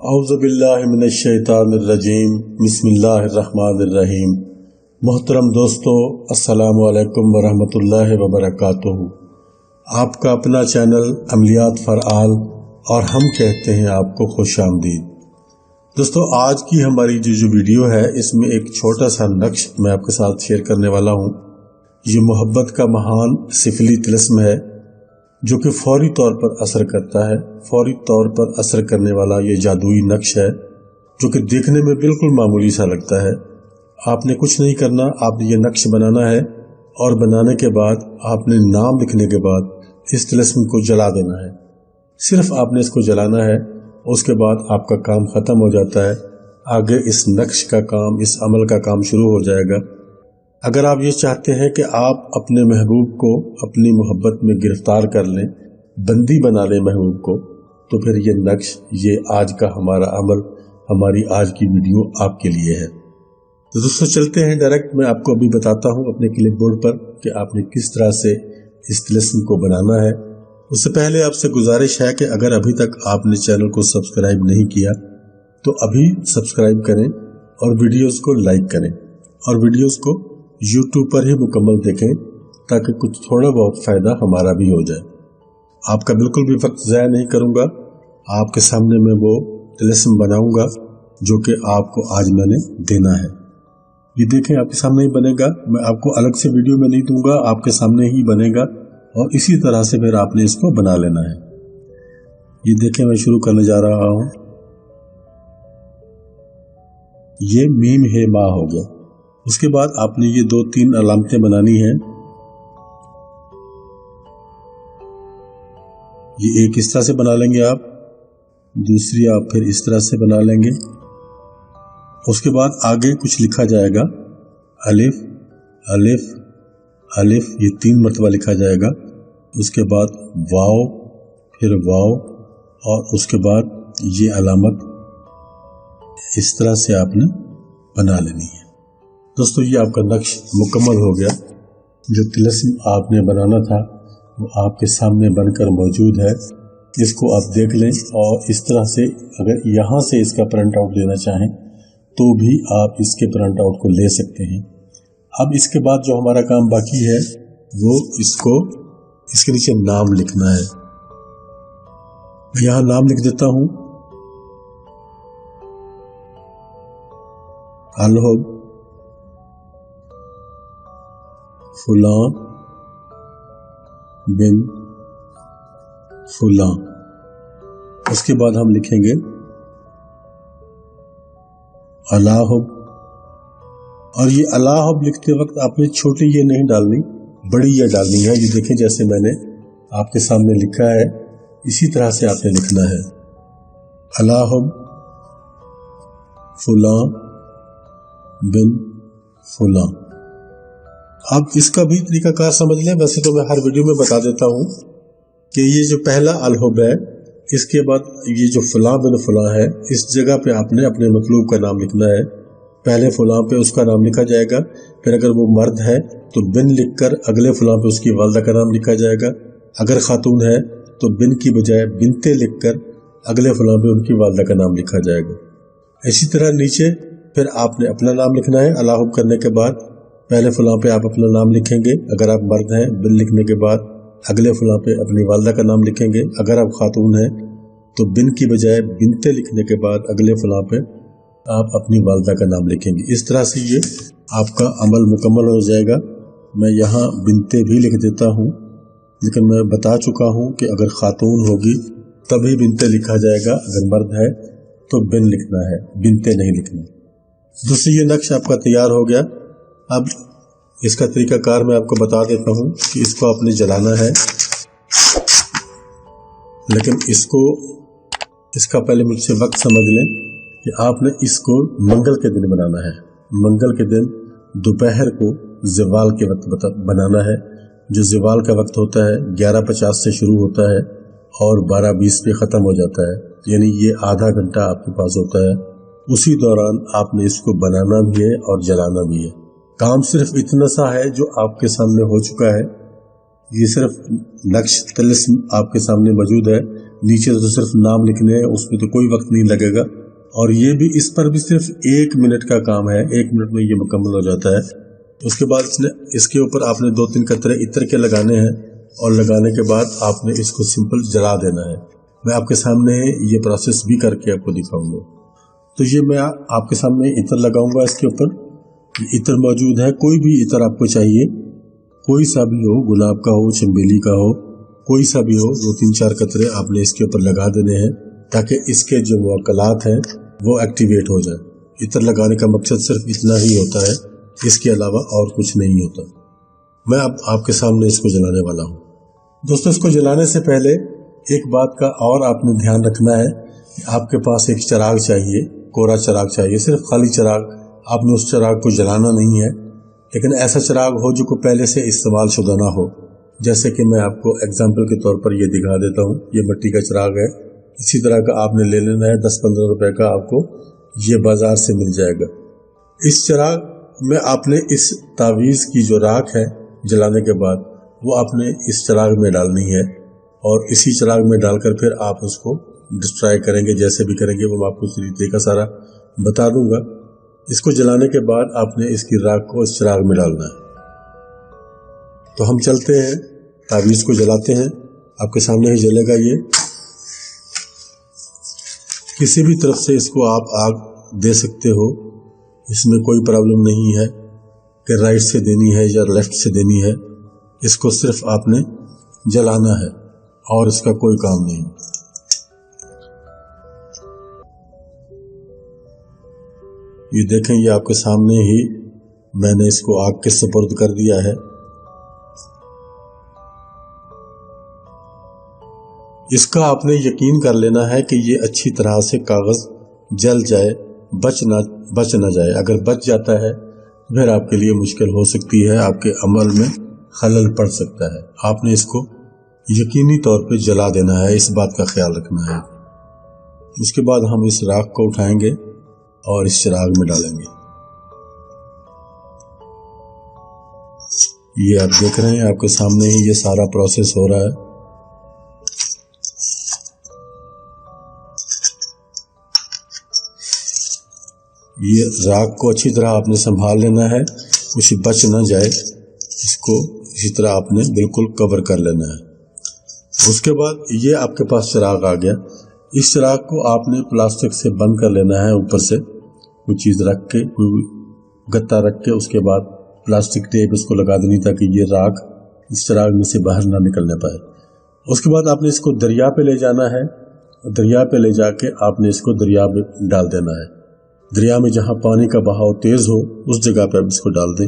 औज़ुबिल्लाहिमिनश्शैतानिर्रजीम बिस्मिल्लाहिर्रहमानिर्रहीम। मोहतरम दोस्तों, अस्सलामु अलैकुम वरहमतुल्लाहि वबरकातुहू। आपका अपना चैनल अमलियात फॉर ऑल और हम कहते हैं आपको खुश आमदीद। दोस्तों, आज की हमारी जो वीडियो है इसमें एक छोटा सा नक्श मैं आपके साथ शेयर करने वाला हूँ। ये मोहब्बत का महान सिफली तिलिस्म है जो कि फौरी तौर पर असर करता है। फौरी तौर पर असर करने वाला ये जादुई नक्श है जो कि देखने में बिल्कुल मामूली सा लगता है। आपने कुछ नहीं करना, आपने ये नक्श बनाना है और बनाने के बाद आपने नाम लिखने के बाद इस तिलिस्म को जला देना है। सिर्फ आपने इसको जलाना है, उसके बाद आपका काम ख़त्म हो जाता है। आगे इस नक्श का काम, इस अमल का काम शुरू हो जाएगा। अगर आप ये चाहते हैं कि आप अपने महबूब को अपनी मोहब्बत में गिरफ्तार कर लें, बंदी बना लें महबूब को, तो फिर ये नक्श, ये आज का हमारा अमल, हमारी आज की वीडियो आपके लिए है। तो दोस्तों चलते हैं डायरेक्ट। मैं आपको अभी बताता हूँ अपने क्लिप बोर्ड पर कि आपने किस तरह से इस तिलिस्म को बनाना है। उससे पहले आपसे गुजारिश है कि अगर अभी तक आपने चैनल को सब्सक्राइब नहीं किया तो अभी सब्सक्राइब करें और वीडियोज़ को लाइक करें और वीडियोज़ को YouTube पर ही मुकम्मल देखें ताकि कुछ थोड़ा बहुत फ़ायदा हमारा भी हो जाए। आपका बिल्कुल भी वक्त ज़ाया नहीं करूँगा। आपके सामने मैं वो तिलिस्म बनाऊँगा जो कि आपको आज मैंने देना है। ये देखें, आपके सामने ही बनेगा। मैं आपको अलग से वीडियो में नहीं दूंगा, आपके सामने ही बनेगा और इसी तरह से फिर आपने इसको बना लेना है। ये देखें, मैं शुरू करने जा रहा हूँ। ये मीम है माँ हो गया। उसके बाद आपने ये 2-3 अलामतें बनानी हैं। ये एक इस तरह से बना लेंगे आप, दूसरी आप फिर इस तरह से बना लेंगे। उसके बाद आगे कुछ लिखा जाएगा, अलिफ अलिफ अलिफ, ये 3 मरतबा लिखा जाएगा। उसके बाद वाव, फिर वाव और उसके बाद ये अलामत इस तरह से आपने बना लेनी है। दोस्तों, ये आपका नक्श मुकम्मल हो गया। जो तिलिस्म आपने बनाना था वो आपके सामने बनकर मौजूद है। इसको आप देख लें और इस तरह से अगर यहाँ से इसका प्रिंट आउट लेना चाहें तो भी आप इसके प्रिंट आउट को ले सकते हैं। अब इसके बाद जो हमारा काम बाकी है वो इसके नीचे नाम लिखना है। यहाँ नाम लिख देता हूँ, अलहुब फुलां बिन फुलां। उसके बाद हम लिखेंगे अलाहुब। और ये अलाहुब लिखते वक्त आपने छोटी ये नहीं डालनी, बड़ी ये डालनी है। ये देखें, जैसे मैंने आपके सामने लिखा है इसी तरह से आपने लिखना है, अलाहुब फुलां बिन फुलां। आप इसका भी तरीकाकार समझ लें। वैसे तो मैं हर वीडियो में बता देता हूँ कि ये जो पहला अलहुब है, इसके बाद ये जो फलां बिन फलां है, इस जगह पे आपने अपने मतलूब का नाम लिखना है। पहले फलां पे उसका नाम लिखा जाएगा, फिर अगर वो मर्द है तो बिन लिखकर अगले फलां पे उसकी वालदा का नाम लिखा जाएगा। अगर खातून है तो बिन की बजाय बिनते लिखकर अगले फलां पे उनकी वालदा का नाम लिखा जाएगा। इसी तरह नीचे फिर आपने अपना नाम लिखना है। अलाहुब करने के बाद पहले फलां पे आप अपना नाम लिखेंगे। अगर आप मर्द हैं, बिन लिखने के बाद अगले फलां पे अपनी वालदा का नाम लिखेंगे। अगर आप खातून हैं तो बिन की बजाय बिनते लिखने के बाद अगले फलां पे आप अपनी वालदा का नाम लिखेंगे। इस तरह से ये आपका अमल मुकम्मल हो जाएगा। मैं यहाँ बिनते भी लिख देता हूँ, लेकिन मैं बता चुका हूँ कि अगर खातून होगी तभी बिनते लिखा जाएगा, अगर मर्द है तो बिन लिखना है, बिनते नहीं लिखना। दूसरी ये नक्श आपका तैयार हो गया। अब इसका तरीकाकार मैं आपको बता देता हूँ कि इसको आपने जलाना है, लेकिन इसका पहले मुझसे वक्त समझ लें कि आपने इसको मंगल के दिन बनाना है। मंगल के दिन दोपहर को ज़वाल के वक्त बनाना है। जो ज़वाल का वक्त होता है 11:50 से शुरू होता है और 12:20 पे ख़त्म हो जाता है, यानी ये आधा घंटा आपके पास होता है। उसी दौरान आपने इसको बनाना भी है और जलाना भी है। काम सिर्फ इतना सा है जो आपके सामने हो चुका है। ये सिर्फ नक्श तिलिस्म आपके सामने मौजूद है। नीचे तो सिर्फ नाम लिखने हैं, उसमें तो कोई वक्त नहीं लगेगा। और ये भी इस पर भी सिर्फ 1 मिनट का काम है, 1 मिनट में ये मुकम्मल हो जाता है। उसके बाद इसके ऊपर आपने 2-3 कतरे इत्र के लगाने हैं और लगाने के बाद आपने इसको सिंपल जला देना है। मैं आपके सामने ये प्रोसेस भी करके आपको दिखाऊंगा। तो ये मैं आपके सामने इत्र लगाऊंगा, इसके ऊपर इत्र मौजूद है। कोई भी इत्र आपको चाहिए, कोई सा भी हो, गुलाब का हो, चमेली का हो, कोई सा भी हो, 2-3-4 कतरे आपने इसके ऊपर लगा देने हैं ताकि इसके जो मुअक्कलात हैं वो एक्टिवेट हो जाए। इत्र लगाने का मकसद सिर्फ इतना ही होता है, इसके अलावा और कुछ नहीं होता। मैं अब आपके सामने इसको जलाने वाला हूँ। दोस्तों, इसको जलाने से पहले एक बात का और आपने ध्यान रखना है कि आपके पास एक चिराग चाहिए, कोरा चिराग चाहिए, सिर्फ खाली चिराग। आपने उस चिराग को जलाना नहीं है, लेकिन ऐसा चिराग हो जो को पहले से इस्तेमाल शुदा ना हो। जैसे कि मैं आपको एग्जाम्पल के तौर पर ये दिखा देता हूँ। ये मिट्टी का चिराग है, इसी तरह का आपने ले लेना है। 10-15 रुपए का आपको ये बाजार से मिल जाएगा। इस चिराग में आपने इस तावीज़ की जो राख है जलाने के बाद वो आपने इस चिराग में डालनी है और इसी चिराग में डालकर फिर आप उसको डिस्ट्रॉय करेंगे। जैसे भी करेंगे वो मैं आपको तरीके का सारा बता दूंगा। इसको जलाने के बाद आपने इसकी राख को इस चिराग में डालना है। तो हम चलते हैं, तावीज़ को जलाते हैं। आपके सामने ही जलेगा ये। किसी भी तरफ से इसको आप आग दे सकते हो, इसमें कोई प्रॉब्लम नहीं है कि राइट से देनी है या लेफ्ट से देनी है। इसको सिर्फ आपने जलाना है और इसका कोई काम नहीं। ये देखें, ये आपके सामने ही मैंने इसको आग के सुपुर्द कर दिया है। इसका आपने यकीन कर लेना है कि ये अच्छी तरह से कागज जल जाए, बच ना जाए। अगर बच जाता है तो फिर आपके लिए मुश्किल हो सकती है, आपके अमल में खलल पड़ सकता है। आपने इसको यकीनी तौर पे जला देना है, इस बात का ख्याल रखना है। उसके बाद हम इस राख को उठाएंगे और इस चिराग में डालेंगे। ये आप देख रहे हैं, आपके सामने ही ये सारा प्रोसेस हो रहा है। ये राख को अच्छी तरह आपने संभाल लेना है, कुछ बच ना जाए। इसको इसी तरह आपने बिल्कुल कवर कर लेना है। उसके बाद ये आपके पास चिराग आ गया। इस चिराग को आपने प्लास्टिक से बंद कर लेना है, ऊपर से कोई चीज़ रख के, कोई गत्ता रख के, उसके बाद प्लास्टिक टेप इसको लगा देनी ताकि ये राख इस चिराग में से बाहर ना निकलने पाए। उसके बाद आपने इसको दरिया पे ले जाना है। दरिया पे ले जाके आपने इसको दरिया में डाल देना है। दरिया में जहाँ पानी का बहाव तेज़ हो उस जगह पे आप इसको डाल दें।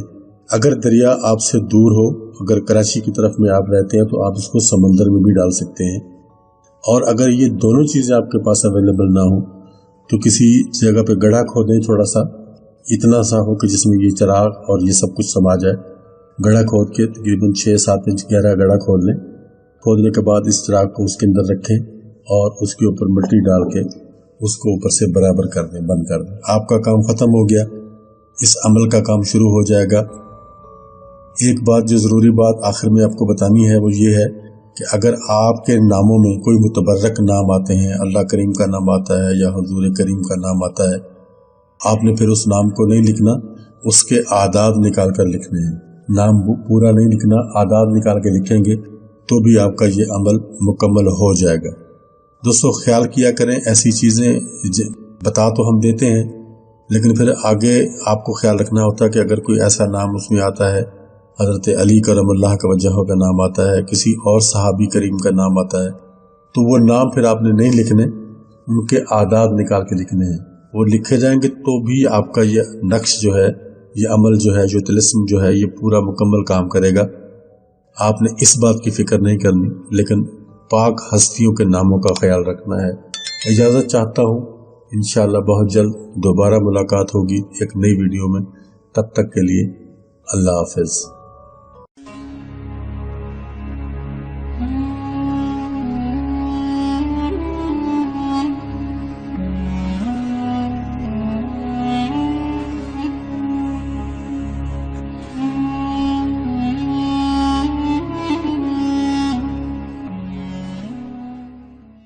अगर दरिया आपसे दूर हो, अगर कराची की तरफ में आप रहते हैं तो आप इसको समंदर में भी डाल सकते हैं। और अगर ये दोनों चीज़ें आपके पास अवेलेबल ना हो तो किसी जगह पे गड्ढा खोदें, थोड़ा सा इतना सा हो कि जिसमें ये चिराग और ये सब कुछ समा जाए। गड्ढा खोद के तकरीबन 6-7 इंच गहरा गड्ढा खोद लें। खोदने के बाद इस चिराग को उसके अंदर रखें और उसके ऊपर मिट्टी डाल के उसको ऊपर से बराबर कर दें, बंद कर दें। आपका काम ख़त्म हो गया। इस अमल का काम शुरू हो जाएगा। एक बात जो ज़रूरी बात आखिर में आपको बतानी है वो ये है कि अगर आपके नामों में कोई मुतबर्रक नाम आते हैं, अल्लाह करीम का नाम आता है या हुजूर करीम का नाम आता है, आपने फिर उस नाम को नहीं लिखना, उसके आदाद निकाल कर लिखने हैं। नाम पूरा नहीं लिखना, आदाद निकाल के लिखेंगे तो भी आपका ये अमल मुकम्मल हो जाएगा। दोस्तों, ख्याल किया करें, ऐसी चीज़ें बता तो हम देते हैं लेकिन फिर आगे आपको ख्याल रखना होता है कि अगर कोई ऐसा नाम उसमें आता है, हज़रत अली करमल्लाह का वजह का नाम आता है, किसी और सहाबी करीम का नाम आता है, तो वो नाम फिर आपने नहीं लिखने, उनके आदाद निकाल के लिखने हैं। वो लिखे जाएंगे तो भी आपका ये नक्श जो है, ये अमल जो है, जो तिलिस्म जो है, ये पूरा मुकम्मल काम करेगा। आपने इस बात की फ़िक्र नहीं करनी, लेकिन पाक हस्तियों के नामों का ख्याल रखना है। इजाज़त चाहता हूँ, इंशाअल्लाह बहुत जल्द दोबारा मुलाकात होगी एक नई वीडियो में। तब तक के लिए अल्लाह हाफ़िज़।